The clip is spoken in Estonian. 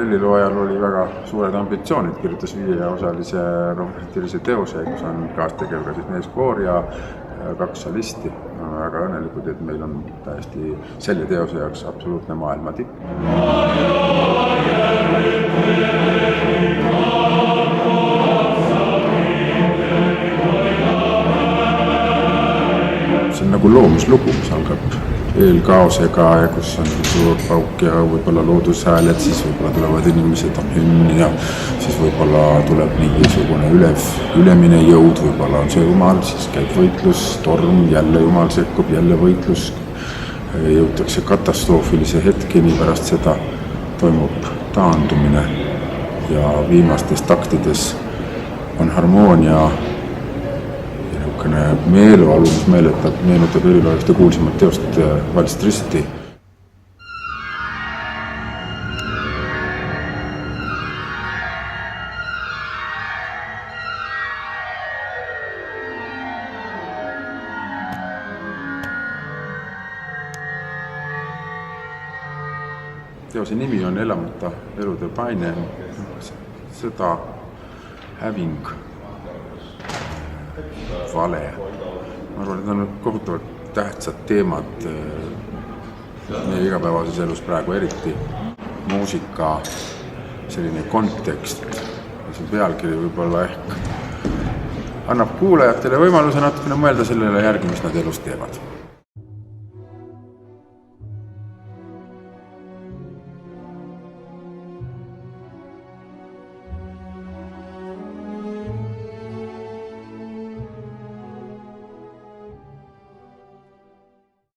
prülliloojal oli väga suured ambitsioonid, kirjutas 5-osalise romantilise teose, kus on kaastegev ka siis meeskoor ja 2 solisti. Oleme väga õnnelikud, et meil on täiesti selle teose jaoks absoluutne maailma tipp. See on nagu loomuslugu, mis algab eelkaosega ja kus on suur pauk ja võib-olla loodushääled, siis võib-olla tulevad inimesed, on hümn ja siis võib-olla tuleb mingisugune ülemine jõud, võib-olla on see jumal, siis käib võitlus, torm, jälle jumal sekkub, jälle võitlus, jõutakse katastroofilise hetkeni, pärast seda toimub taandumine ja viimastes taktides on harmoonia meeleolu, mis meenutab üliloojast ja kuulsimat teost Valts Tristi. Teose nimi on Elamata elude paine, sõda, häving, vale. Ma arvan, et on kohutavalt tähtsad teemad meie igapäevases elus praegu eriti. Muusika, selline kontekst, see pealkiri võib-olla ehk annab kuulajatele võimaluse natukene mõelda sellele järgi, mis nad elus teevad.